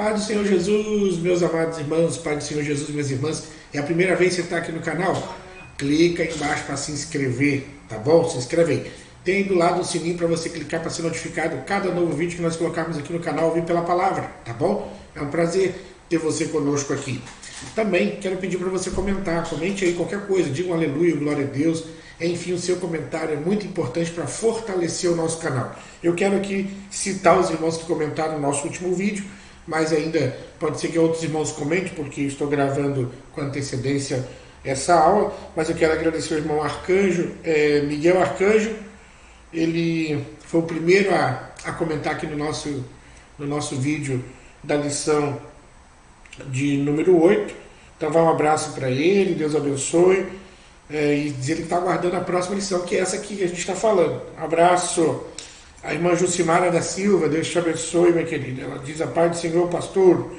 Pai do Senhor Jesus, meus amados irmãos, Pai do Senhor Jesus, minhas irmãs, é a primeira vez que você está aqui no canal? Clica aí embaixo para se inscrever, tá bom? Se inscreve aí. Tem aí do lado o sininho para você clicar para ser notificado cada novo vídeo que nós colocarmos aqui no canal, ouvir pela palavra, tá bom? É um prazer ter você conosco aqui. Também quero pedir para você comentar, comente aí qualquer coisa, diga um aleluia, glória a Deus. Enfim, o seu comentário é muito importante para fortalecer o nosso canal. Eu quero aqui citar os irmãos que comentaram no nosso último vídeo, mas ainda pode ser que outros irmãos comentem, porque estou gravando com antecedência essa aula, mas eu quero agradecer ao irmão Arcanjo, Miguel Arcanjo. Ele foi o primeiro a comentar aqui no nosso vídeo da lição de número 8. Então vai um abraço para ele, Deus abençoe, e dizer que está aguardando a próxima lição, que é essa aqui que a gente está falando. Abraço. A irmã Jucimara da Silva, Deus te abençoe, minha querida. Ela diz: a paz do Senhor, pastor.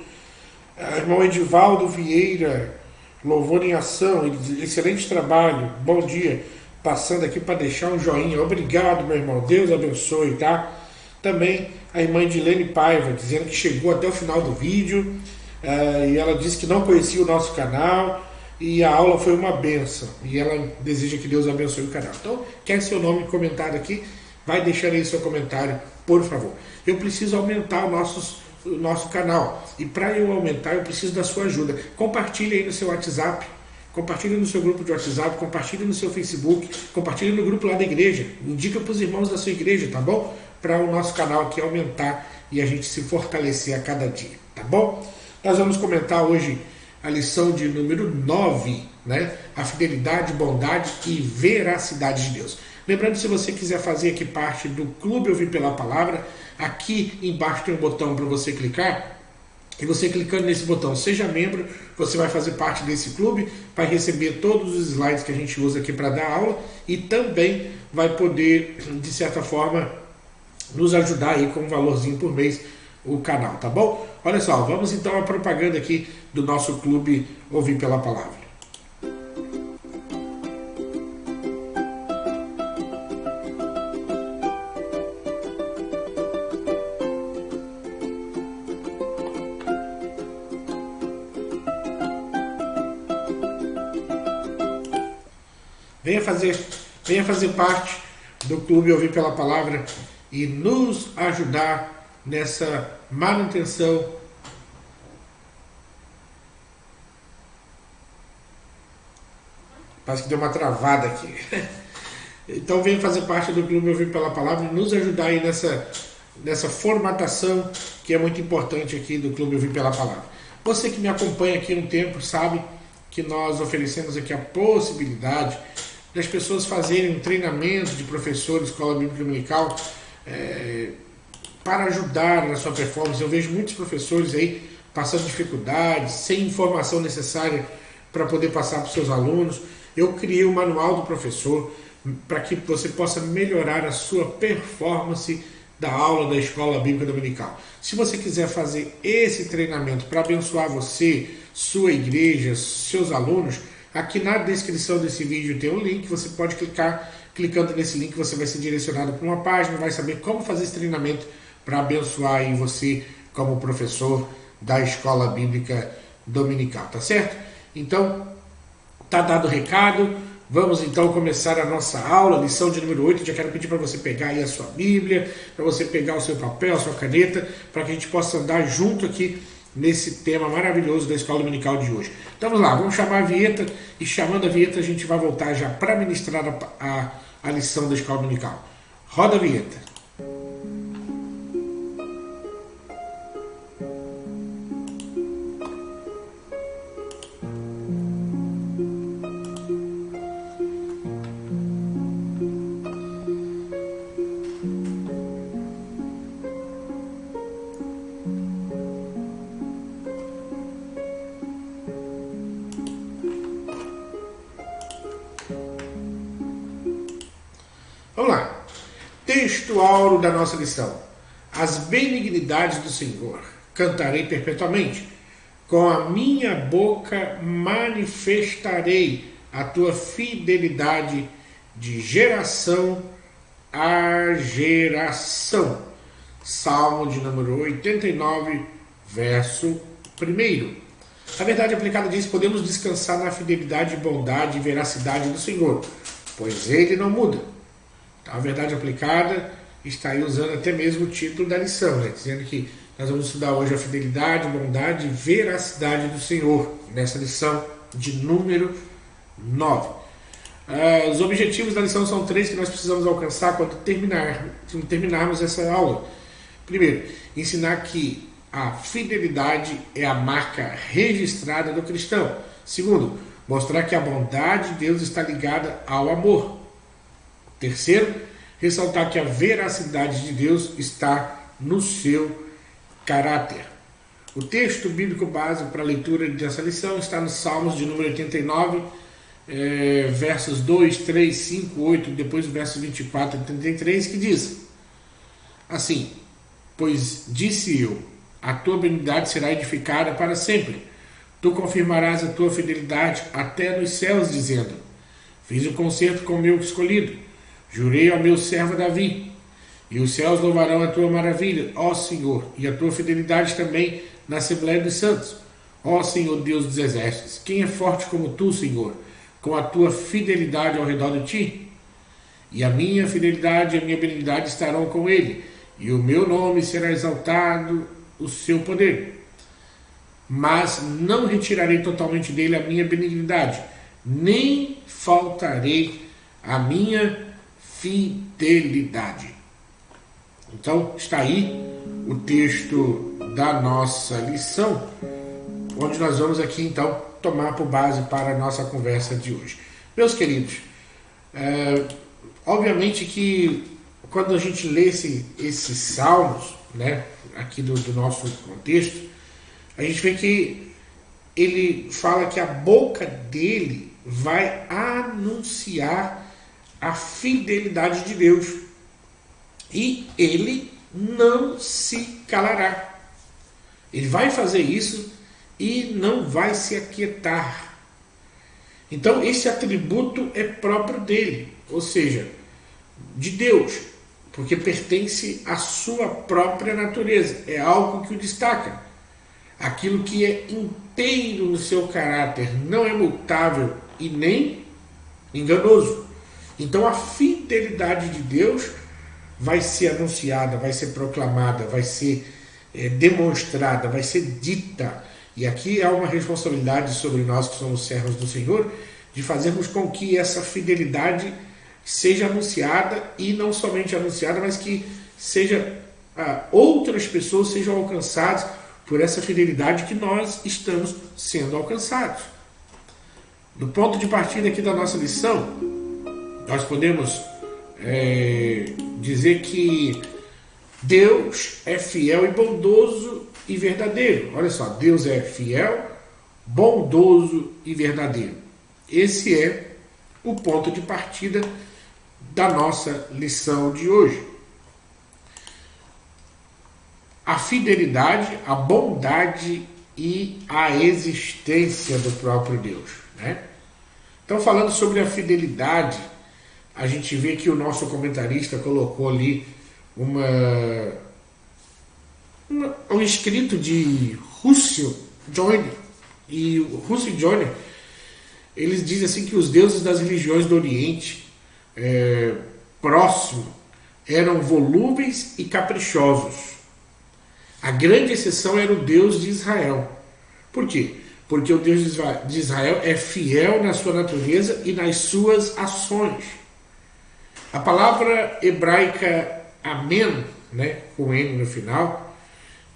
A irmão Edivaldo Vieira, louvor em ação, ele diz: excelente trabalho, bom dia. Passando aqui para deixar um joinha. Obrigado, meu irmão, Deus abençoe, tá? Também a irmã Edilene Paiva, dizendo que chegou até o final do vídeo, e ela disse que não conhecia o nosso canal, e a aula foi uma benção, e ela deseja que Deus abençoe o canal. Então, quer seu nome comentado aqui? Vai deixar aí seu comentário, por favor. Eu preciso aumentar o nosso canal. E para eu aumentar, eu preciso da sua ajuda. Compartilhe aí no seu WhatsApp. Compartilhe no seu grupo de WhatsApp. Compartilhe no seu Facebook. Compartilhe no grupo lá da igreja. Indica para os irmãos da sua igreja, tá bom? Para o nosso canal aqui aumentar e a gente se fortalecer a cada dia, tá bom? Nós vamos comentar hoje a lição de número 9, né? A fidelidade, bondade e veracidade de Deus. Lembrando, se você quiser fazer aqui parte do Clube Ouvir pela Palavra, aqui embaixo tem um botão para você clicar, e você clicando nesse botão, seja membro, você vai fazer parte desse clube, vai receber todos os slides que a gente usa aqui para dar aula, e também vai poder, de certa forma, nos ajudar aí com um valorzinho por mês o canal, tá bom? Olha só, vamos então à propaganda aqui do nosso Clube Ouvir pela Palavra. Venha fazer parte do Clube Ouvir pela Palavra e nos ajudar nessa manutenção Parece que deu uma travada aqui. Então venha fazer parte do Clube Ouvir pela Palavra e nos ajudar aí nessa formatação que é muito importante aqui do Clube Ouvir pela Palavra. Você que me acompanha aqui há um tempo sabe que nós oferecemos aqui a possibilidade das pessoas fazerem um treinamento de professor de escola bíblica dominical para ajudar na sua performance. Eu vejo muitos professores aí passando dificuldades, sem informação necessária para poder passar para os seus alunos. Eu criei o manual do professor para que você possa melhorar a sua performance da aula da escola bíblica dominical. Se você quiser fazer esse treinamento para abençoar você, sua igreja, seus alunos, aqui na descrição desse vídeo tem um link, você pode clicando nesse link você vai ser direcionado para uma página, vai saber como fazer esse treinamento para abençoar aí você como professor da escola bíblica dominical, tá certo? Então, tá dado o recado, vamos então começar a nossa aula, lição de número 8, já quero pedir para você pegar aí a sua Bíblia, para você pegar o seu papel, a sua caneta, para que a gente possa andar junto aqui nesse tema maravilhoso da escola dominical de hoje. Então vamos lá, vamos chamar a vinheta, e chamando a vinheta a gente vai voltar já para ministrar a lição da escola dominical. Roda a vinheta. Vamos lá. Texto áureo da nossa lição. As benignidades do Senhor cantarei perpetuamente. Com a minha boca manifestarei a tua fidelidade de geração a geração. Salmo de número 89, verso 1. A verdade aplicada diz: podemos descansar na fidelidade, bondade e veracidade do Senhor, pois Ele não muda. Então, a verdade aplicada está aí usando até mesmo o título da lição, né? Dizendo que nós vamos estudar hoje a fidelidade, bondade e veracidade do Senhor, nessa lição de número 9. Os objetivos da lição são 3 que nós precisamos alcançar quando terminarmos essa aula. Primeiro, ensinar que a fidelidade é a marca registrada do cristão. Segundo, mostrar que a bondade de Deus está ligada ao amor. Terceiro, ressaltar que a veracidade de Deus está no seu caráter. O texto bíblico básico para a leitura dessa lição está nos Salmos de número 89, versos 2, 3, 5, 8, depois o verso 24 e 33, que diz assim: pois disse eu, a tua benignidade será edificada para sempre. Tu confirmarás a tua fidelidade até nos céus, dizendo: fiz um concerto com o meu escolhido, jurei ao meu servo Davi, e os céus louvarão a tua maravilha, ó Senhor, e a tua fidelidade também na Assembleia dos Santos. Ó Senhor Deus dos Exércitos, quem é forte como tu, Senhor, com a tua fidelidade ao redor de ti? E a minha fidelidade e a minha benignidade estarão com ele, e o meu nome será exaltado o seu poder. Mas não retirarei totalmente dele a minha benignidade, nem faltarei a minha fidelidade. Então, está aí o texto da nossa lição, onde nós vamos aqui, então, tomar por base para a nossa conversa de hoje. Meus queridos, obviamente que quando a gente lê esses salmos, né, aqui do nosso contexto, a gente vê que ele fala que a boca dele vai anunciar a fidelidade de Deus. E ele não se calará. Ele vai fazer isso e não vai se aquietar. Então, esse atributo é próprio dele, ou seja, de Deus, porque pertence à sua própria natureza. É algo que o destaca. Aquilo que é inteiro no seu caráter, não é mutável e nem enganoso. Então, a fidelidade de Deus vai ser anunciada, vai ser proclamada, vai ser demonstrada, vai ser dita. E aqui há uma responsabilidade sobre nós que somos servos do Senhor, de fazermos com que essa fidelidade seja anunciada, e não somente anunciada, mas que outras pessoas sejam alcançadas por essa fidelidade que nós estamos sendo alcançados. Do ponto de partida aqui da nossa lição, nós podemos dizer que Deus é fiel e bondoso e verdadeiro. Olha só, Deus é fiel, bondoso e verdadeiro. Esse é o ponto de partida da nossa lição de hoje. A fidelidade, a bondade e a existência do próprio Deus, né? Então, falando sobre a fidelidade, a gente vê que o nosso comentarista colocou ali um escrito de Russell Joyner. E o Russell Joyner, eles dizem assim que os deuses das religiões do Oriente Próximo eram volúveis e caprichosos. A grande exceção era o Deus de Israel. Por quê? Porque o Deus de Israel é fiel na sua natureza e nas suas ações. A palavra hebraica amém, né, com N no final,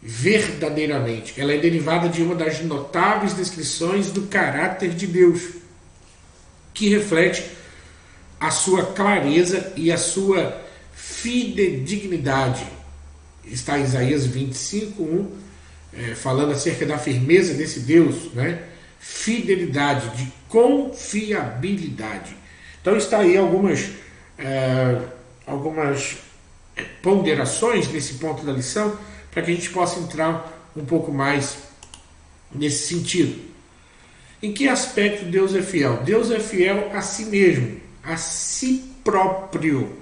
verdadeiramente, ela é derivada de uma das notáveis descrições do caráter de Deus, que reflete a sua clareza e a sua fidedignidade. Está em Isaías 25:1, falando acerca da firmeza desse Deus, né? Fidelidade, de confiabilidade. Então está aí algumas ponderações nesse ponto da lição, para que a gente possa entrar um pouco mais nesse sentido. Em que aspecto Deus é fiel? Deus é fiel a si mesmo, a si próprio.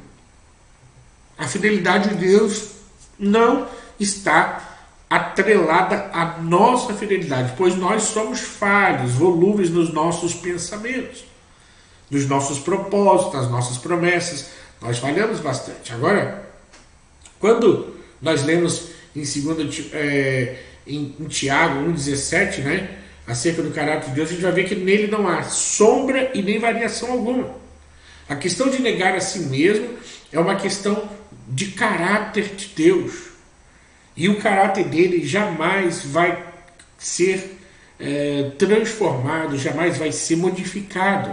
A fidelidade de Deus não está atrelada à nossa fidelidade, pois nós somos falhos, volúveis nos nossos pensamentos, nos nossos propósitos, nas nossas promessas. Nós falhamos bastante. Agora, quando nós lemos em Tiago 1,17, né, acerca do caráter de Deus, a gente vai ver que nele não há sombra e nem variação alguma. A questão de negar a si mesmo é uma questão de caráter de Deus. E o caráter dele jamais vai ser transformado, jamais vai ser modificado.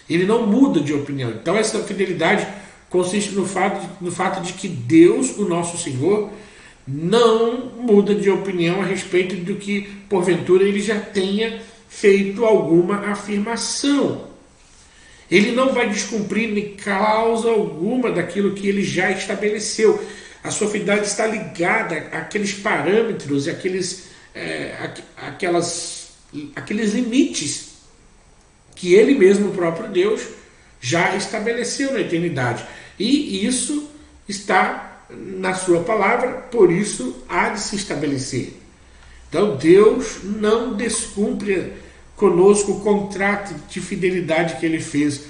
Ele não muda de opinião. Então essa fidelidade consiste no fato de que Deus, o nosso Senhor, não muda de opinião a respeito do que, porventura, ele já tenha feito alguma afirmação. Ele não vai descumprir nem causa alguma daquilo que ele já estabeleceu. A sua fidelidade está ligada àqueles parâmetros, àqueles limites que ele mesmo, o próprio Deus, já estabeleceu na eternidade. E isso está na sua palavra, por isso há de se estabelecer. Então Deus não descumpre conosco o contrato de fidelidade que ele fez.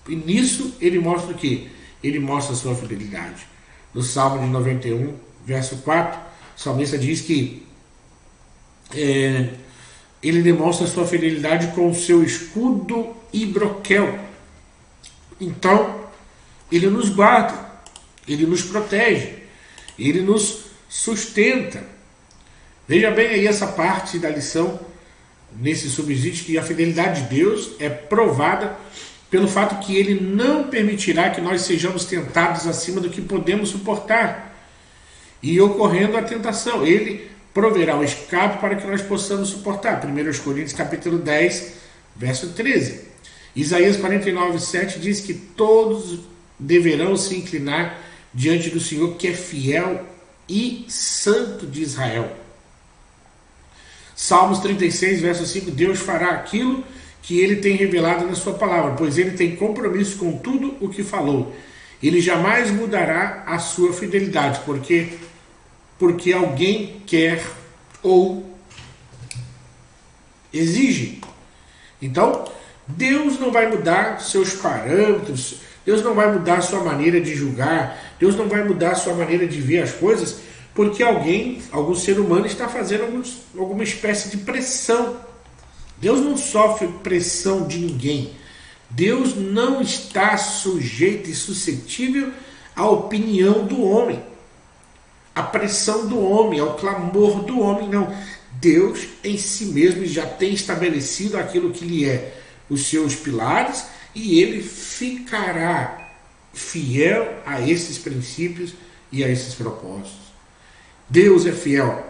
E nisso ele mostra o quê? Ele mostra a sua fidelidade. No Salmo de 91, verso 4, o salmista diz que ele demonstra a sua fidelidade com o seu escudo e broquel. Então, ele nos guarda, ele nos protege, ele nos sustenta. Veja bem aí essa parte da lição, nesse subsídio, que a fidelidade de Deus é provada pelo fato que ele não permitirá que nós sejamos tentados acima do que podemos suportar. E ocorrendo a tentação, ele proverá o escape para que nós possamos suportar. 1 Coríntios capítulo 10, verso 13. Isaías 49, 7 diz que todos deverão se inclinar diante do Senhor, que é fiel e santo de Israel. Salmos 36, verso 5, Deus fará aquilo que ele tem revelado na sua palavra, pois ele tem compromisso com tudo o que falou. Ele jamais mudará a sua fidelidade, porque alguém quer ou exige. Então, Deus não vai mudar seus parâmetros, Deus não vai mudar sua maneira de julgar, Deus não vai mudar sua maneira de ver as coisas, porque algum ser humano está fazendo alguma espécie de pressão. Deus não sofre pressão de ninguém. Deus não está sujeito e suscetível à opinião do homem, à pressão do homem, ao clamor do homem, não. Deus em si mesmo já tem estabelecido aquilo que lhe é os seus pilares, e ele ficará fiel a esses princípios e a esses propósitos. Deus é fiel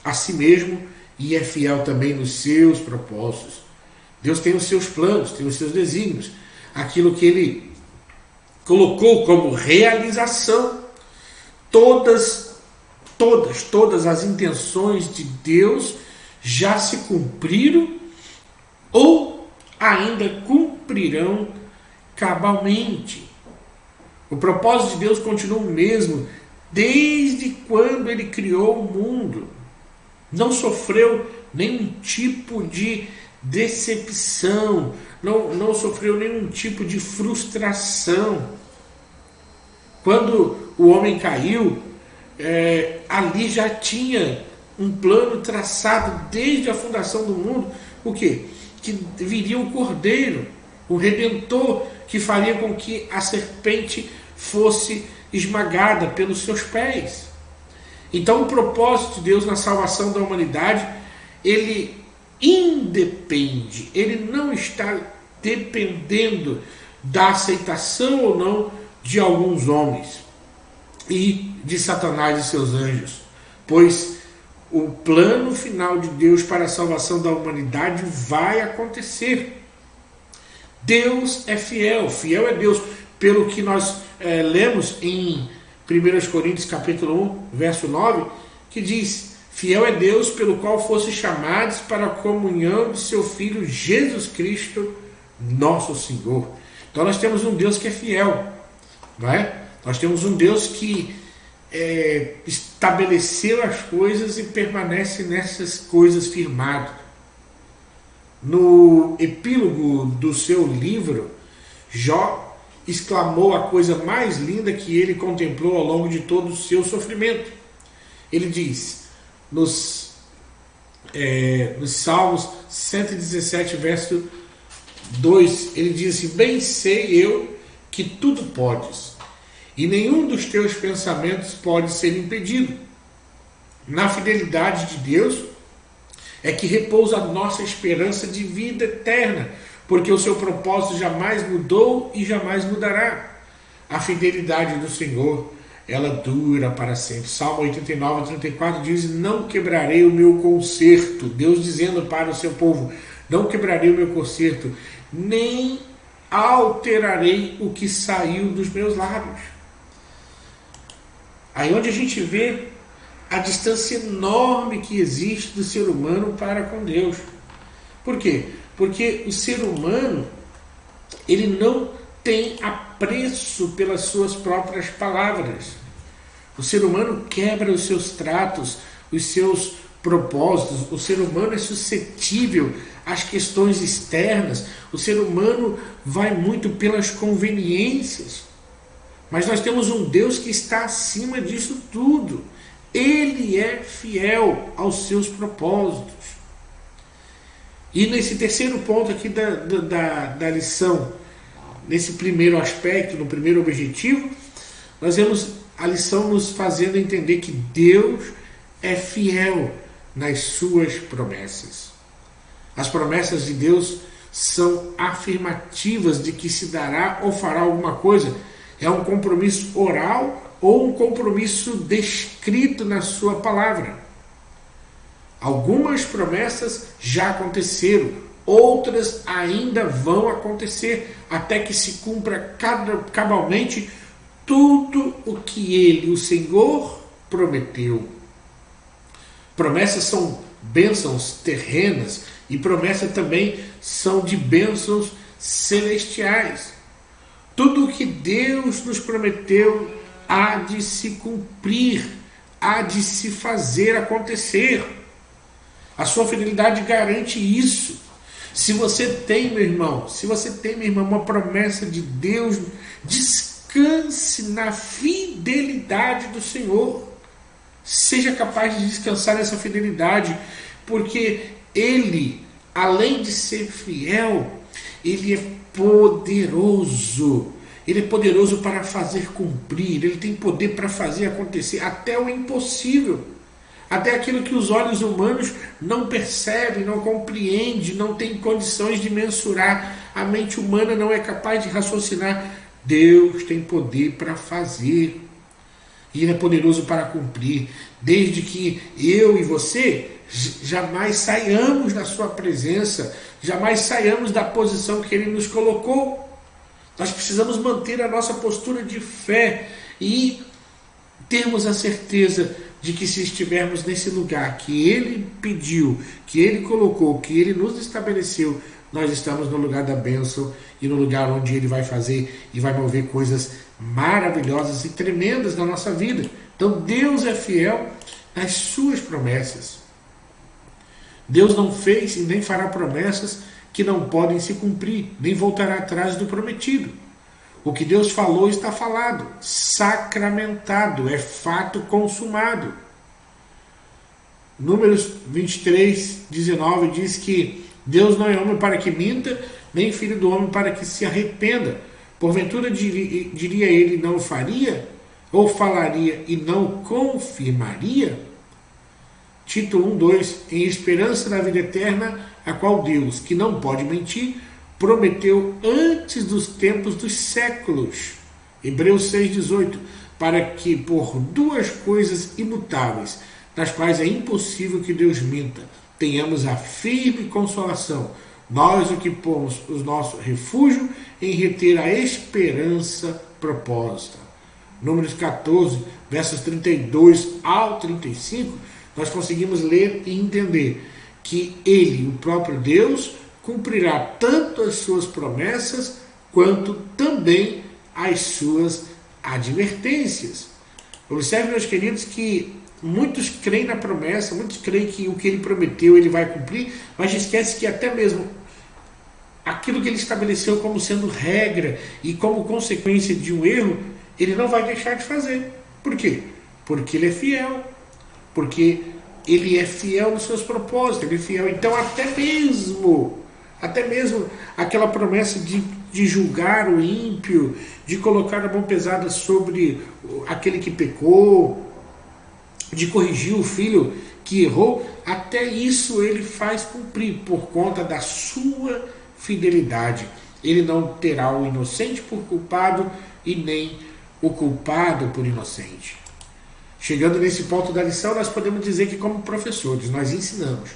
a si mesmo e é fiel também nos seus propósitos. Deus tem os seus planos, tem os seus desígnios, aquilo que ele colocou como realização. Todas as intenções de Deus já se cumpriram ou ainda cumprirão cabalmente. O propósito de Deus continua o mesmo desde quando ele criou o mundo. Não sofreu nenhum tipo de decepção, não sofreu nenhum tipo de frustração. Quando o homem caiu, ali já tinha um plano traçado desde a fundação do mundo. O quê? Que viria o Cordeiro, o Redentor, que faria com que a serpente fosse esmagada pelos seus pés. Então o propósito de Deus na salvação da humanidade, ele independe, ele não está dependendo da aceitação ou não de alguns homens e de Satanás e seus anjos, pois o plano final de Deus para a salvação da humanidade vai acontecer. Deus é fiel, fiel é Deus, pelo que nós lemos em 1 Coríntios capítulo 1, verso 9, que diz: fiel é Deus pelo qual fosse chamados para a comunhão de seu Filho Jesus Cristo, nosso Senhor. Então nós temos um Deus que é fiel, não é? Nós temos um Deus que estabeleceu as coisas e permanece nessas coisas firmado. No epílogo do seu livro, Jó exclamou a coisa mais linda que ele contemplou ao longo de todo o seu sofrimento. Ele diz, nos Salmos 117, verso 2, ele diz assim: bem sei eu que tudo podes, e nenhum dos teus pensamentos pode ser impedido. Na fidelidade de Deus é que repousa a nossa esperança de vida eterna, porque o seu propósito jamais mudou e jamais mudará. A fidelidade do Senhor, ela dura para sempre. Salmo 89, 34 diz: não quebrarei o meu concerto. Deus dizendo para o seu povo: não quebrarei o meu concerto, nem alterarei o que saiu dos meus lábios. Aí onde a gente vê a distância enorme que existe do ser humano para com Deus. Por quê? Porque o ser humano, ele não tem apreço pelas suas próprias palavras. O ser humano quebra os seus tratos, os seus propósitos. O ser humano é suscetível às questões externas. O ser humano vai muito pelas conveniências. Mas nós temos um Deus que está acima disso tudo. Ele é fiel aos seus propósitos. E nesse terceiro ponto aqui da lição, nesse primeiro aspecto, no primeiro objetivo, nós vemos a lição nos fazendo entender que Deus é fiel nas suas promessas. As promessas de Deus são afirmativas de que se dará ou fará alguma coisa. É um compromisso oral ou um compromisso descrito na sua palavra. Algumas promessas já aconteceram, outras ainda vão acontecer, até que se cumpra cabalmente tudo o que ele, o Senhor, prometeu. Promessas são bênçãos terrenas e promessas também são de bênçãos celestiais. Tudo o que Deus nos prometeu há de se cumprir, há de se fazer acontecer. A sua fidelidade garante isso. Se você tem, meu irmão, minha irmã, uma promessa de Deus, descanse na fidelidade do Senhor. Seja capaz de descansar nessa fidelidade, porque Ele, além de ser fiel, Ele é poderoso. Ele é poderoso para fazer cumprir. Ele tem poder para fazer acontecer até o impossível. Até aquilo que os olhos humanos não percebem, não compreendem, não têm condições de mensurar. A mente humana não é capaz de raciocinar. Deus tem poder para fazer. E Ele é poderoso para cumprir. Desde que eu e você jamais saiamos da sua presença, jamais saiamos da posição que Ele nos colocou. Nós precisamos manter a nossa postura de fé e termos a certeza de que se estivermos nesse lugar que Ele pediu, que Ele colocou, que Ele nos estabeleceu, nós estamos no lugar da bênção e no lugar onde Ele vai fazer e vai mover coisas maravilhosas e tremendas na nossa vida. Então Deus é fiel nas suas promessas. Deus não fez e nem fará promessas que não podem se cumprir, nem voltará atrás do prometido. O que Deus falou está falado, sacramentado, é fato consumado. Números 23, 19 diz que Deus não é homem para que minta, nem filho do homem para que se arrependa. Porventura diria ele, não faria? Ou falaria e não confirmaria? Tito 1, 2, em esperança da vida eterna, a qual Deus, que não pode mentir, prometeu antes dos tempos dos séculos. Hebreus 6, 18, para que por duas coisas imutáveis, nas quais é impossível que Deus minta, tenhamos a firme consolação, nós o que pomos o nosso refúgio em reter a esperança proposta. Números 14, versos 32 ao 35, nós conseguimos ler e entender que Ele, o próprio Deus, cumprirá tanto as suas promessas, quanto também as suas advertências. Observe, meus queridos, que muitos creem na promessa, muitos creem que o que ele prometeu ele vai cumprir, mas esquece que até mesmo aquilo que ele estabeleceu como sendo regra e como consequência de um erro, ele não vai deixar de fazer. Por quê? Porque ele é fiel. Porque ele é fiel nos seus propósitos, ele é fiel. Então até mesmo aquela promessa de julgar o ímpio, de colocar a mão pesada sobre aquele que pecou, de corrigir o filho que errou, até isso ele faz cumprir por conta da sua fidelidade. Ele não terá o inocente por culpado e nem o culpado por inocente. Chegando nesse ponto da lição, nós podemos dizer que como professores, nós ensinamos.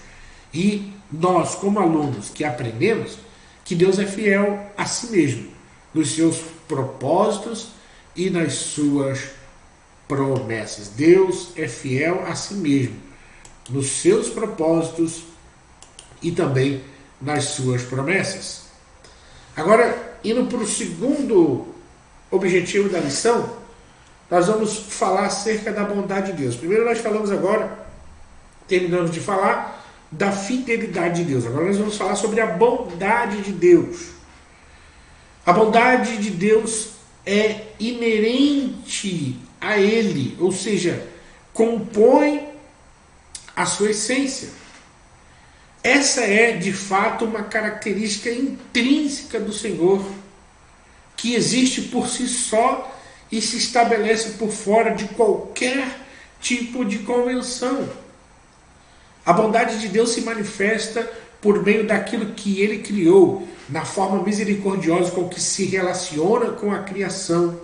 E nós, como alunos que aprendemos, que Deus é fiel a si mesmo, nos seus propósitos e nas suas promessas. Deus é fiel a si mesmo, nos seus propósitos e também nas suas promessas. Agora, indo para o segundo objetivo da lição, nós vamos falar acerca da bondade de Deus. Primeiro nós falamos agora, terminamos de falar da fidelidade de Deus. Agora nós vamos falar sobre a bondade de Deus. A bondade de Deus é inerente a Ele, ou seja, compõe a sua essência. Essa é, de fato, uma característica intrínseca do Senhor, que existe por si só e se estabelece por fora de qualquer tipo de convenção. A bondade de Deus se manifesta por meio daquilo que Ele criou, na forma misericordiosa com que se relaciona com a criação.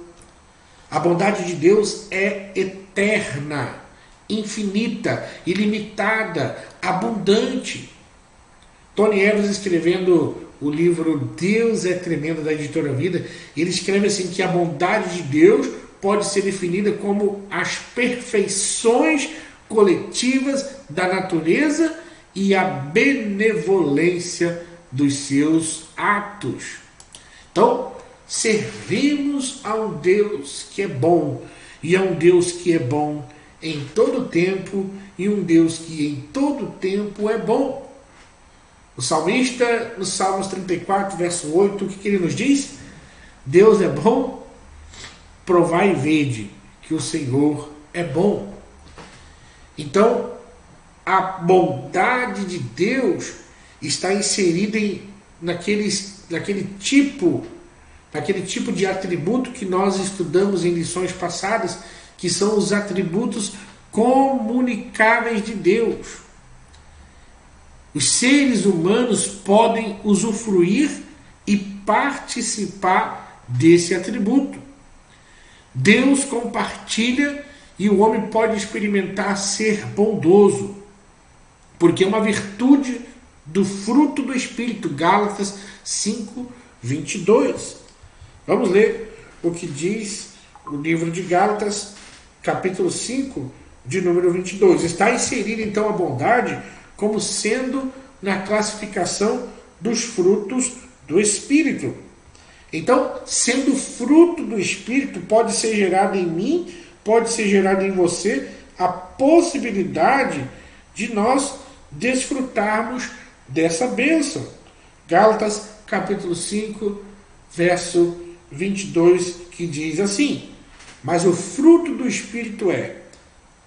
A bondade de Deus é eterna, infinita, ilimitada, abundante. Tony Evans, escrevendo o livro Deus é Tremendo, da Editora Vida, ele escreve assim que a bondade de Deus pode ser definida como as perfeições coletivas da natureza e a benevolência dos seus atos. Então, servimos a um Deus que é bom, e a um Deus que é bom em todo tempo, e um Deus que em todo tempo é bom. O salmista, no Salmos 34, verso 8, o que ele nos diz? Deus é bom, provai e vede que o Senhor é bom. Então, a bondade de Deus está inserida naquele tipo de atributo que nós estudamos em lições passadas, que são os atributos comunicáveis de Deus. Os seres humanos podem usufruir e participar desse atributo. Deus compartilha e o homem pode experimentar ser bondoso, porque é uma virtude do fruto do Espírito. Gálatas 5:22. Vamos ler o que diz o livro de Gálatas, capítulo 5, de número 22. Está inserida então a bondade como sendo na classificação dos frutos do Espírito. Então, sendo fruto do Espírito, pode ser gerado em mim, pode ser gerado em você, a possibilidade de nós desfrutarmos dessa bênção. Gálatas, capítulo 5, verso 22, que diz assim: mas o fruto do Espírito é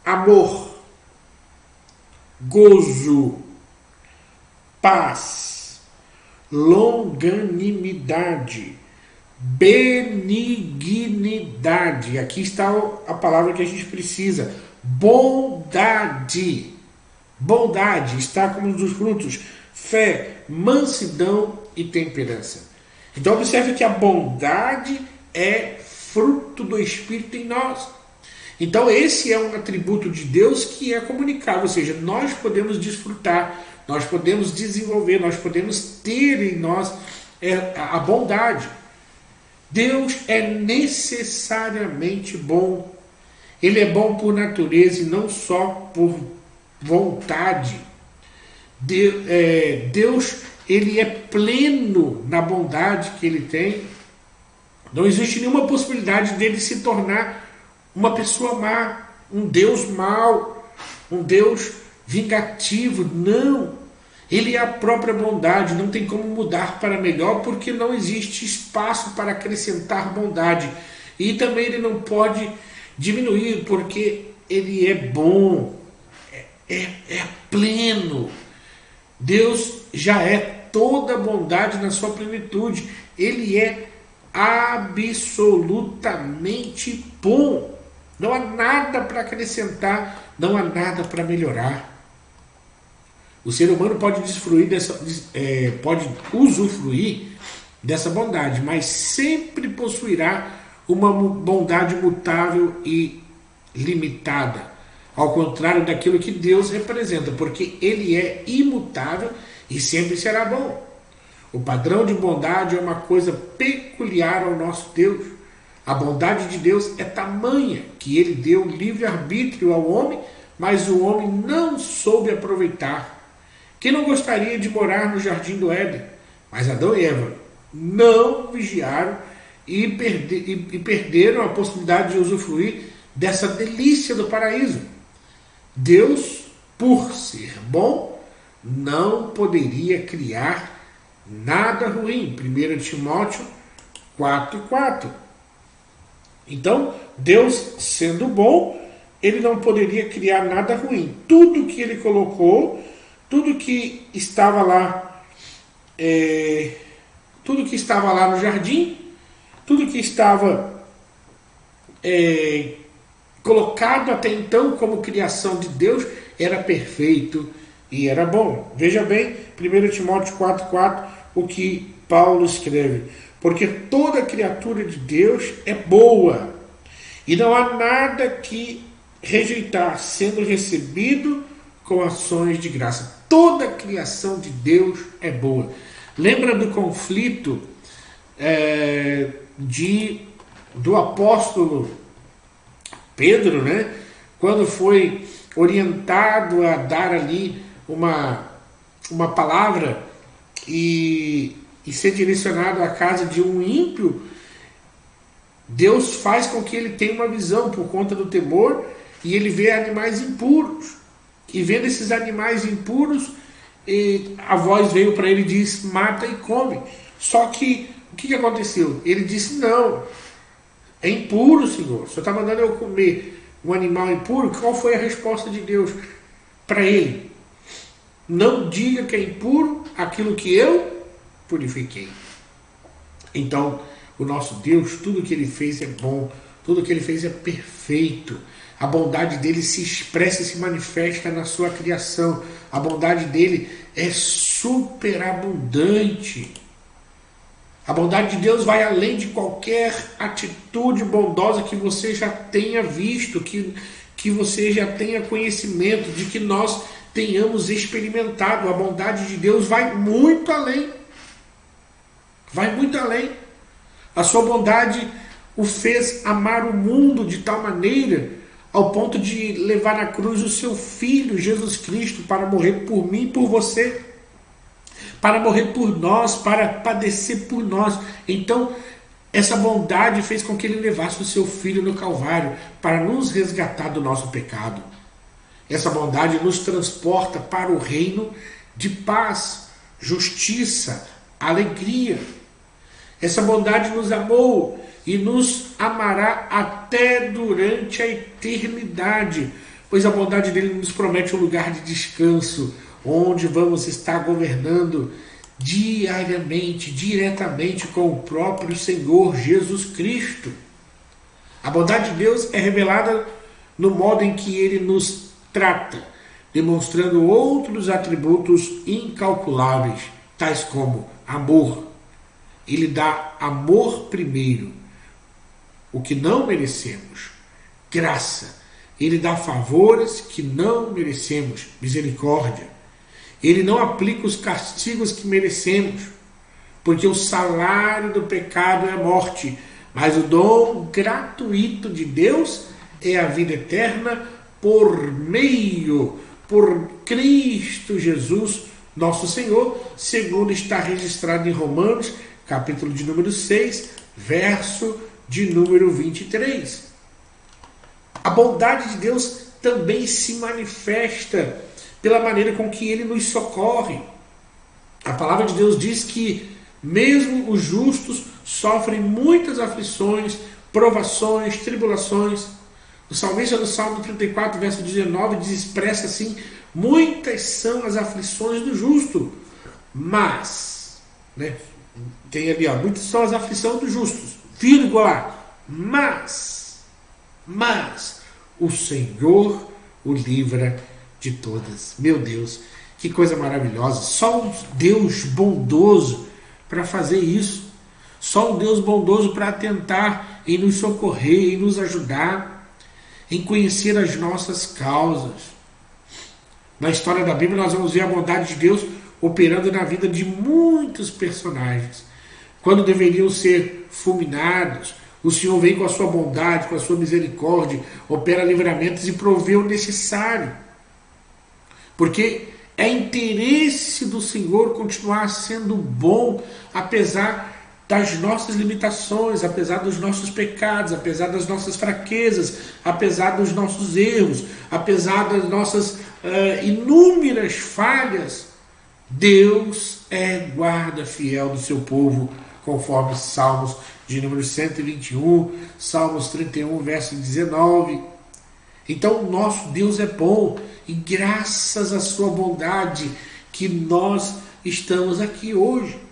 amor, gozo, paz, longanimidade, benignidade. Aqui está a palavra que a gente precisa. Bondade. Bondade está como um dos frutos. Fé, mansidão e temperança. Então observe que a bondade é fruto do Espírito em nós. Então esse é um atributo de Deus que é comunicável, ou seja, nós podemos desfrutar, nós podemos desenvolver, nós podemos ter em nós a bondade. Deus é necessariamente bom. Ele é bom por natureza e não só por vontade. Deus, ele é pleno na bondade que ele tem. Não existe nenhuma possibilidade dele se tornar uma pessoa má, um Deus mau, um Deus vingativo. Não. Ele é a própria bondade, não tem como mudar para melhor, porque não existe espaço para acrescentar bondade. E também ele não pode diminuir, porque ele é bom, é pleno. Deus já é toda bondade na sua plenitude. Ele é absolutamente bom. Não há nada para acrescentar, não há nada para melhorar. O ser humano pode pode usufruir dessa bondade, mas sempre possuirá uma bondade mutável e limitada, ao contrário daquilo que Deus representa, porque Ele é imutável e sempre será bom. O padrão de bondade é uma coisa peculiar ao nosso Deus. A bondade de Deus é tamanha que Ele deu livre-arbítrio ao homem, mas o homem não soube aproveitar. Quem não gostaria de morar no jardim do Éden? Mas Adão e Eva não vigiaram e perderam a possibilidade de usufruir dessa delícia do paraíso. Deus, por ser bom, não poderia criar nada ruim. 1 Timóteo 4,4. Então, Deus, sendo bom, Ele não poderia criar nada ruim. Tudo que Ele colocou, tudo que estava lá, tudo que estava lá no jardim, tudo que estava colocado até então como criação de Deus, era perfeito e era bom. Veja bem, 1 Timóteo 4,4, o que Paulo escreve: porque toda criatura de Deus é boa, e não há nada que rejeitar, sendo recebido com ações de graça. Toda a criação de Deus é boa. Lembra do conflito do apóstolo Pedro, né? Quando foi orientado a dar ali uma palavra e ser direcionado à casa de um ímpio, Deus faz com que ele tenha uma visão por conta do temor, e ele vê animais impuros. E vendo esses animais impuros, a voz veio para ele e disse: mata e come. Só que o que aconteceu? Ele disse: não, é impuro, Senhor. O Senhor está mandando eu comer um animal impuro? Qual foi a resposta de Deus para ele? Não diga que é impuro aquilo que eu purifiquei. Então, o nosso Deus, tudo que Ele fez é bom, tudo que Ele fez é perfeito. A bondade dele se expressa e se manifesta na sua criação. A bondade dele é superabundante. A bondade de Deus vai além de qualquer atitude bondosa que você já tenha visto, que você já tenha conhecimento, de que nós tenhamos experimentado. A bondade de Deus vai muito além. Vai muito além. A sua bondade o fez amar o mundo de tal maneira, ao ponto de levar na cruz o seu Filho, Jesus Cristo, para morrer por mim e por você, para morrer por nós, para padecer por nós. Então, essa bondade fez com que Ele levasse o seu Filho no Calvário, para nos resgatar do nosso pecado. Essa bondade nos transporta para o reino de paz, justiça, alegria. Essa bondade nos amou e nos amará até durante a eternidade, pois a bondade dele nos promete um lugar de descanso, onde vamos estar governando diariamente, diretamente com o próprio Senhor Jesus Cristo. A bondade de Deus é revelada no modo em que Ele nos trata, demonstrando outros atributos incalculáveis, tais como amor. Ele dá amor primeiro, o que não merecemos. Graça. Ele dá favores que não merecemos. Misericórdia. Ele não aplica os castigos que merecemos, porque o salário do pecado é a morte, mas o dom gratuito de Deus é a vida eterna por Cristo Jesus, nosso Senhor, segundo está registrado em Romanos, capítulo de número 6, verso de número 23. A bondade de Deus também se manifesta pela maneira com que Ele nos socorre. A palavra de Deus diz que mesmo os justos sofrem muitas aflições, provações, tribulações. O salmista do Salmo 34, verso 19, expressa assim: muitas são as aflições do justo, mas, né, tem ali, ó, muitas são as aflições dos justos, vírgula, mas o Senhor o livra de todas. Meu Deus, que coisa maravilhosa! Só um Deus bondoso para fazer isso. Só um Deus bondoso para atentar em nos socorrer, em nos ajudar, em conhecer as nossas causas. Na história da Bíblia nós vamos ver a bondade de Deus operando na vida de muitos personagens. Quando deveriam ser fulminados, o Senhor vem com a sua bondade, com a sua misericórdia, opera livramentos e provê o necessário. Porque é interesse do Senhor continuar sendo bom, apesar das nossas limitações, apesar dos nossos pecados, apesar das nossas fraquezas, apesar dos nossos erros, apesar das nossas inúmeras falhas. Deus é guarda fiel do seu povo, conforme Salmos de número 121, Salmos 31, verso 19. Então, o nosso Deus é bom, e graças à sua bondade que nós estamos aqui hoje.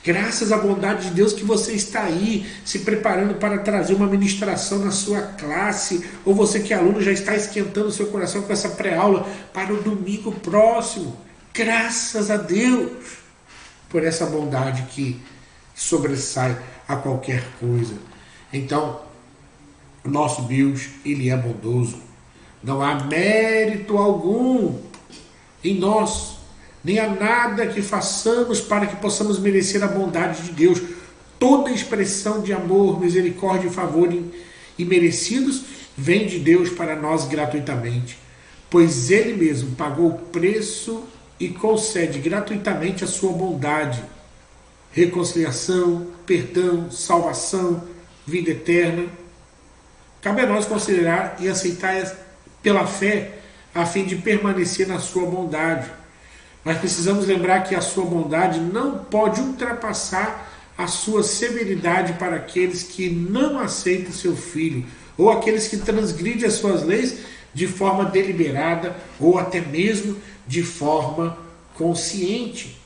Graças à bondade de Deus que você está aí se preparando para trazer uma ministração na sua classe, ou você que é aluno já está esquentando o seu coração com essa pré-aula para o domingo próximo. Graças a Deus por essa bondade que sobressai a qualquer coisa. Então, o nosso Deus, Ele é bondoso. Não há mérito algum em nós, nem há nada que façamos para que possamos merecer a bondade de Deus. Toda expressão de amor, misericórdia e favor imerecidos vem de Deus para nós gratuitamente, pois Ele mesmo pagou o preço e concede gratuitamente a sua bondade, reconciliação, perdão, salvação, vida eterna. Cabe a nós considerar e aceitar pela fé, a fim de permanecer na sua bondade. Mas precisamos lembrar que a sua bondade não pode ultrapassar a sua severidade para aqueles que não aceitam seu Filho, ou aqueles que transgridem as suas leis de forma deliberada, ou até mesmo de forma consciente.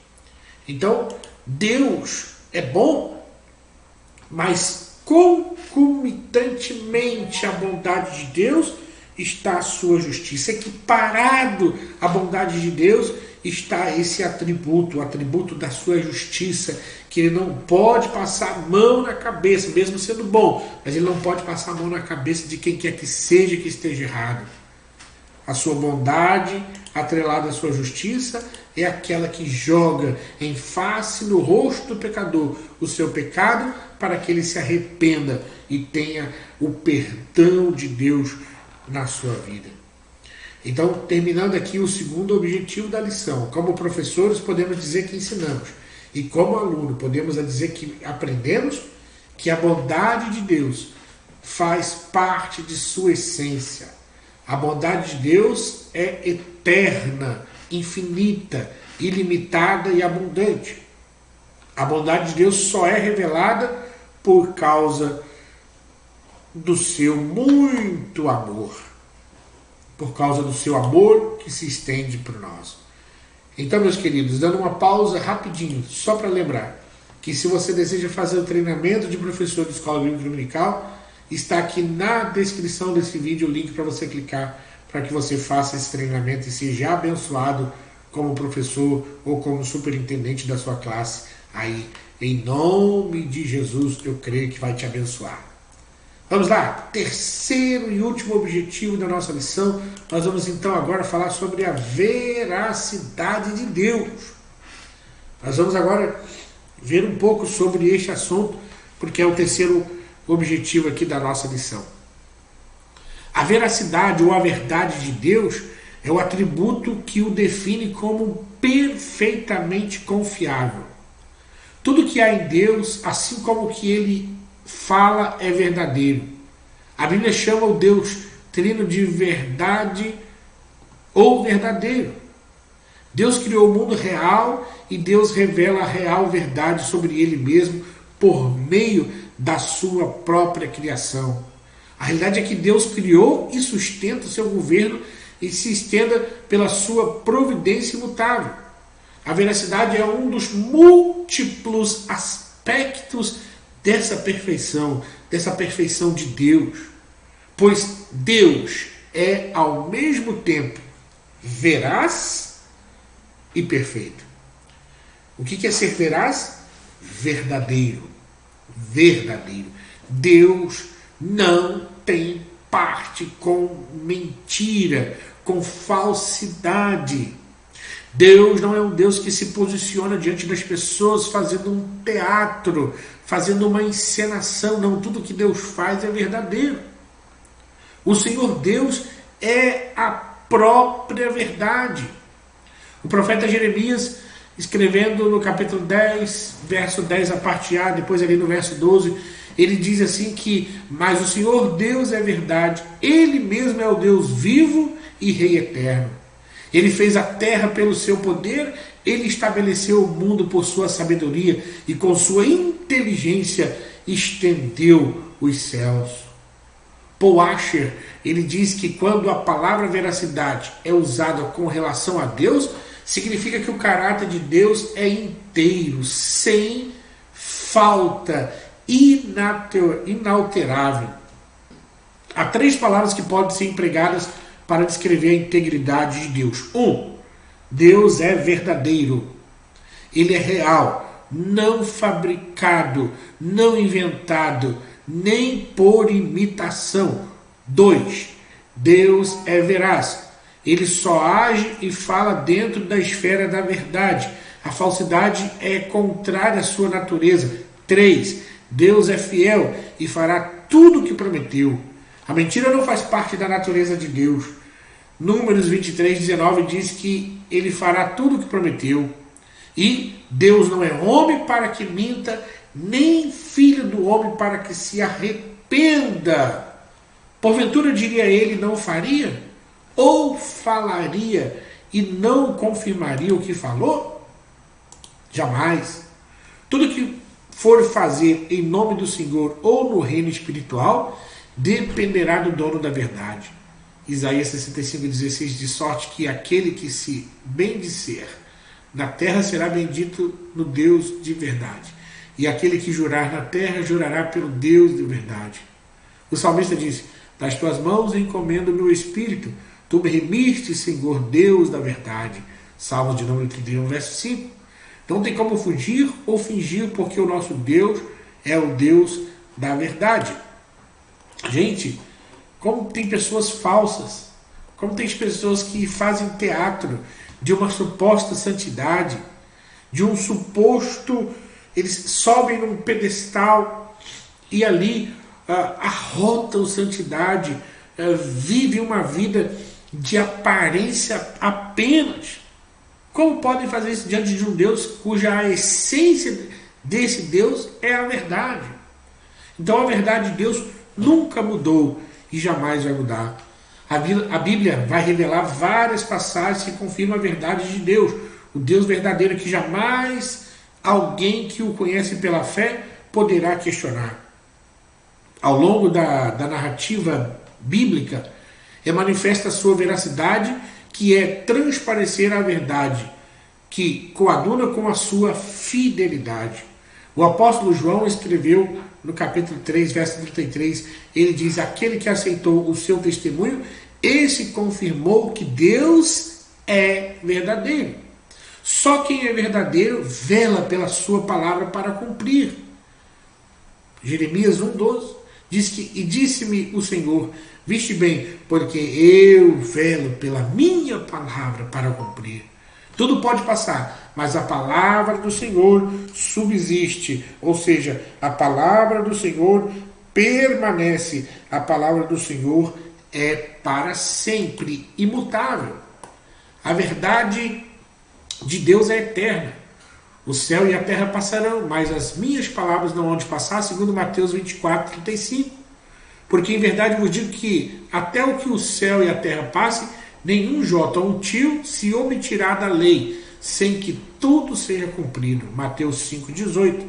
Então, Deus é bom, mas concomitantemente à bondade de Deus está a sua justiça. Equiparado à bondade de Deus está esse atributo, o atributo da sua justiça, que Ele não pode passar a mão na cabeça, mesmo sendo bom, mas Ele não pode passar a mão na cabeça de quem quer que seja que esteja errado. A sua bondade, atrelada à sua justiça, é aquela que joga em face no rosto do pecador o seu pecado, para que ele se arrependa e tenha o perdão de Deus na sua vida. Então, terminando aqui o segundo objetivo da lição, como professores podemos dizer que ensinamos, e como aluno podemos dizer que aprendemos que a bondade de Deus faz parte de sua essência. A bondade de Deus é eterna, infinita, ilimitada e abundante. A bondade de Deus só é revelada por causa do seu muito amor. Por causa do seu amor que se estende por nós. Então, meus queridos, dando uma pausa rapidinho, só para lembrar que se você deseja fazer o treinamento de professor de escola bíblica dominical, está aqui na descrição desse vídeo o link para você clicar, para que você faça esse treinamento e seja abençoado como professor ou como superintendente da sua classe. Aí, em nome de Jesus, eu creio que vai te abençoar. Vamos lá, terceiro e último objetivo da nossa lição. Nós vamos então agora falar sobre a veracidade de Deus. Nós vamos agora ver um pouco sobre este assunto, porque é o terceiro objetivo aqui da nossa lição. A veracidade ou a verdade de Deus é o atributo que o define como perfeitamente confiável. Tudo que há em Deus, assim como o que Ele fala, é verdadeiro. A Bíblia chama o Deus trino de verdade ou verdadeiro. Deus criou o mundo real e Deus revela a real verdade sobre Ele mesmo por meio da sua própria criação. A realidade é que Deus criou e sustenta o seu governo e se estenda pela sua providência imutável. A veracidade é um dos múltiplos aspectos dessa perfeição de Deus. Pois Deus é ao mesmo tempo veraz e perfeito. O que é ser veraz? Verdadeiro. Verdadeiro. Deus não tem parte com mentira, com falsidade. Deus não é um Deus que se posiciona diante das pessoas fazendo um teatro, fazendo uma encenação. Não, tudo que Deus faz é verdadeiro. O Senhor Deus é a própria verdade. O profeta Jeremias, escrevendo no capítulo 10, verso 10, a parte A, depois ali no verso 12, ele diz assim que, mas o Senhor Deus é verdade, Ele mesmo é o Deus vivo e Rei eterno. Ele fez a terra pelo seu poder, Ele estabeleceu o mundo por sua sabedoria e com sua inteligência estendeu os céus. Paul Washer, ele diz que quando a palavra veracidade é usada com relação a Deus, significa que o caráter de Deus é inteiro, sem falta, inalterável. Há 3 palavras que podem ser empregadas para descrever a integridade de Deus. 1. Deus é verdadeiro. Ele é real, não fabricado, não inventado, nem por imitação. 2. Deus é veraz. Ele só age e fala dentro da esfera da verdade. A falsidade é contrária à sua natureza. 3. Deus é fiel e fará tudo o que prometeu. A mentira não faz parte da natureza de Deus. Números 23, 19 diz que ele fará tudo o que prometeu. E Deus não é homem para que minta, nem filho do homem para que se arrependa. Porventura diria ele, não faria? Ou falaria e não confirmaria o que falou? Jamais. Tudo que for fazer em nome do Senhor ou no reino espiritual, dependerá do dono da verdade. Isaías 65:16, de sorte que aquele que se bendizer na terra será bendito no Deus de verdade. E aquele que jurar na terra, jurará pelo Deus de verdade. O salmista diz, das tuas mãos encomendo o meu espírito, tu me remiste, Senhor, Deus da verdade. Salmos de número 31, verso 5. Não tem como fugir ou fingir, porque o nosso Deus é o Deus da verdade. Gente, como tem pessoas falsas, como tem pessoas que fazem teatro de uma suposta santidade, de um suposto, eles sobem num pedestal e ali arrotam santidade, vivem uma vida de aparência apenas. Como podem fazer isso diante de um Deus cuja a essência desse Deus é a verdade? Então a verdade de Deus nunca mudou e jamais vai mudar. A Bíblia vai revelar várias passagens que confirmam a verdade de Deus, o Deus verdadeiro que jamais alguém que o conhece pela fé poderá questionar. Ao longo da narrativa bíblica, é manifesta a sua veracidade, que é transparecer a verdade, que coaduna com a sua fidelidade. O apóstolo João escreveu no capítulo 3, verso 33, ele diz, aquele que aceitou o seu testemunho, esse confirmou que Deus é verdadeiro. Só quem é verdadeiro vela pela sua palavra para cumprir. Jeremias 1:12 diz que, e disse-me o Senhor, viste bem, porque eu velo pela minha palavra para cumprir. Tudo pode passar, mas a palavra do Senhor subsiste, ou seja, a palavra do Senhor permanece, a palavra do Senhor é para sempre imutável. A verdade de Deus é eterna. O céu e a terra passarão, mas as minhas palavras não hão de passar, segundo Mateus 24:35. Porque em verdade vos digo que até o que o céu e a terra passem, nenhum jota ou um tio se omitirá da lei, sem que tudo seja cumprido. Mateus 5,18.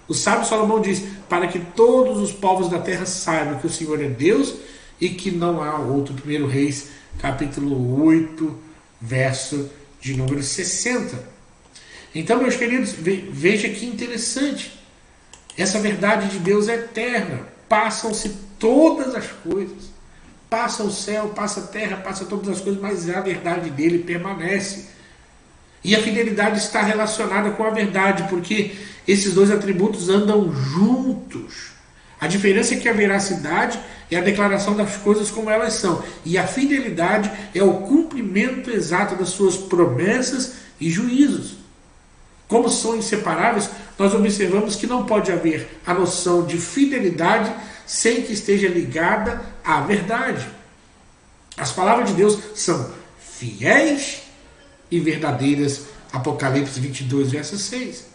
O sábio Salomão diz, para que todos os povos da terra saibam que o Senhor é Deus e que não há outro. 1 Reis, capítulo 8, verso de número 60. Então, meus queridos, veja que interessante. Essa verdade de Deus é eterna. Passam-se todas as coisas. Passa o céu, passa a terra, passa todas as coisas, mas a verdade dele permanece. E a fidelidade está relacionada com a verdade, porque esses dois atributos andam juntos. A diferença é que a veracidade é a declaração das coisas como elas são, e a fidelidade é o cumprimento exato das suas promessas e juízos. Como são inseparáveis, nós observamos que não pode haver a noção de fidelidade sem que esteja ligada à verdade. As palavras de Deus são fiéis e verdadeiras. Apocalipse 22, verso 6.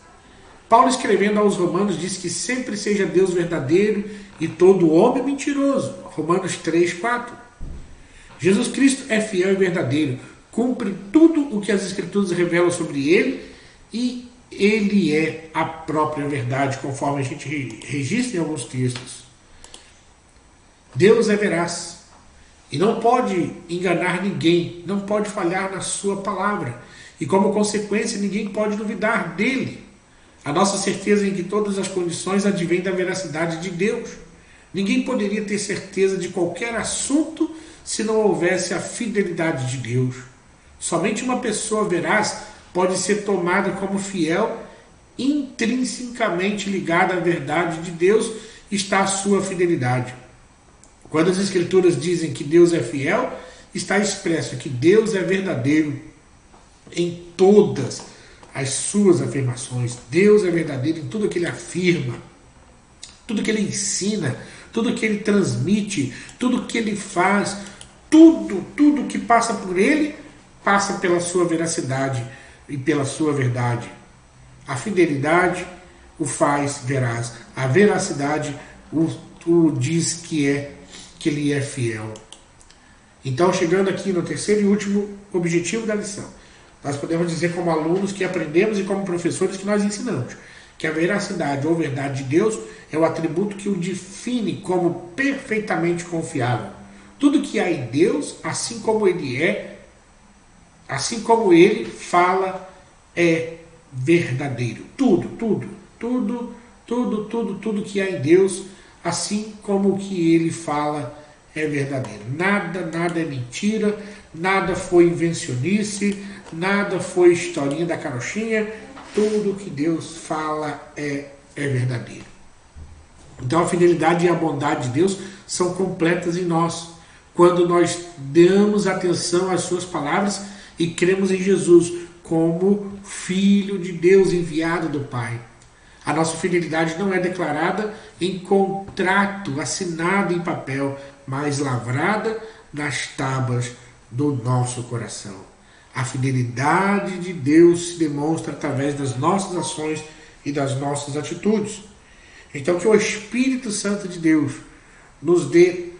Paulo, escrevendo aos Romanos, diz que sempre seja Deus verdadeiro e todo homem mentiroso. Romanos 3, 4. Jesus Cristo é fiel e verdadeiro, cumpre tudo o que as Escrituras revelam sobre ele e ele é a própria verdade, conforme a gente registra em alguns textos. Deus é veraz e não pode enganar ninguém, não pode falhar na sua palavra. E como consequência, ninguém pode duvidar dele. A nossa certeza em que todas as condições advém da veracidade de Deus. Ninguém poderia ter certeza de qualquer assunto se não houvesse a fidelidade de Deus. Somente uma pessoa veraz pode ser tomada como fiel, intrinsecamente ligada à verdade de Deus está a sua fidelidade. Quando as Escrituras dizem que Deus é fiel, está expresso que Deus é verdadeiro em todas as suas afirmações. Deus é verdadeiro em tudo que ele afirma, tudo que ele ensina, tudo que ele transmite, tudo que ele faz, tudo que passa por ele, passa pela sua veracidade e pela sua verdade. A fidelidade o faz veraz, a veracidade o diz que ele é fiel. Então, chegando aqui no terceiro e último objetivo da lição, nós podemos dizer como alunos que aprendemos e como professores que nós ensinamos, que a veracidade ou verdade de Deus é o atributo que o define como perfeitamente confiável. Tudo que há em Deus, assim como ele é, assim como ele fala, é verdadeiro. Tudo que há em Deus, assim como o que ele fala, é verdadeiro. Nada é mentira, nada foi invencionice, nada foi historinha da carochinha. Tudo que Deus fala é verdadeiro. Então a fidelidade e a bondade de Deus são completas em nós, quando nós damos atenção às suas palavras e cremos em Jesus como Filho de Deus enviado do Pai. A nossa fidelidade não é declarada em contrato assinado em papel, mas lavrada nas tábuas do nosso coração. A fidelidade de Deus se demonstra através das nossas ações e das nossas atitudes. Então que o Espírito Santo de Deus nos dê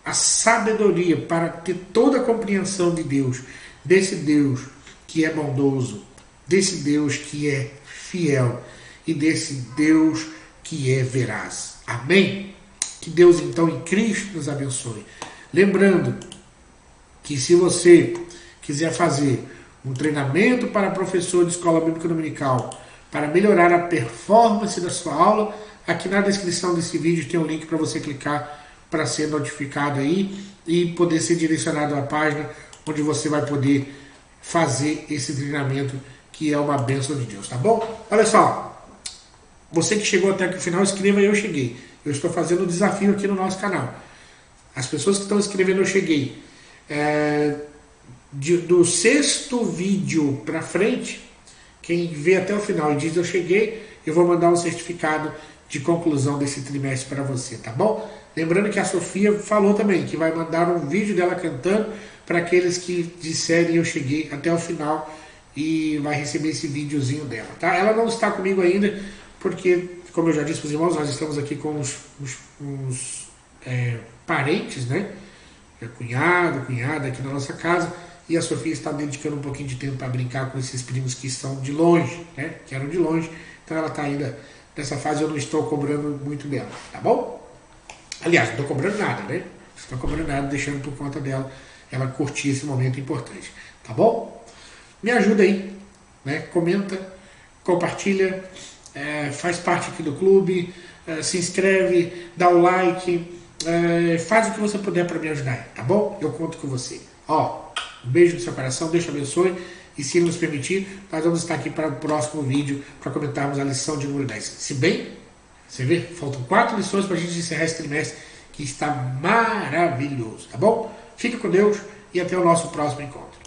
a sabedoria para ter toda a compreensão de Deus, desse Deus que é bondoso, desse Deus que é fiel e desse Deus que é veraz. Amém? Que Deus então em Cristo nos abençoe. Lembrando que se você quiser fazer um treinamento para professor de escola bíblica dominical, para melhorar a performance da sua aula, aqui na descrição desse vídeo tem um link para você clicar para ser notificado aí e poder ser direcionado à página onde você vai poder fazer esse treinamento que é uma bênção de Deus, tá bom? Olha só, você que chegou até aqui no final, escreva Eu Cheguei. Eu estou fazendo um desafio aqui no nosso canal. As pessoas que estão escrevendo Eu Cheguei, do sexto vídeo para frente, quem vê até o final e diz Eu Cheguei, eu vou mandar um certificado de conclusão desse trimestre para você, tá bom? Lembrando que a Sofia falou também que vai mandar um vídeo dela cantando para aqueles que disserem Eu Cheguei até o final e vai receber esse videozinho dela, tá? Ela não está comigo ainda porque, como eu já disse para os irmãos, nós estamos aqui com uns parentes, né? Cunhado, cunhada aqui na nossa casa, e a Sofia está dedicando um pouquinho de tempo para brincar com esses primos que estão de longe, né? Que eram de longe, então ela está ainda nessa fase, eu não estou cobrando muito dela, tá bom? Aliás, não estou cobrando nada, né? Não estou cobrando nada, deixando por conta dela, ela curtir esse momento importante, tá bom? Me ajuda aí, né? Comenta, compartilha, faz parte aqui do clube, se inscreve, dá o like, faz o que você puder para me ajudar, tá bom? Eu conto com você. Ó, um beijo no seu coração, Deus te abençoe, e se nos permitir, nós vamos estar aqui para o próximo vídeo para comentarmos a lição de número 10. Se bem, você vê, faltam 4 lições para a gente encerrar esse trimestre que está maravilhoso, tá bom? Fique com Deus e até o nosso próximo encontro.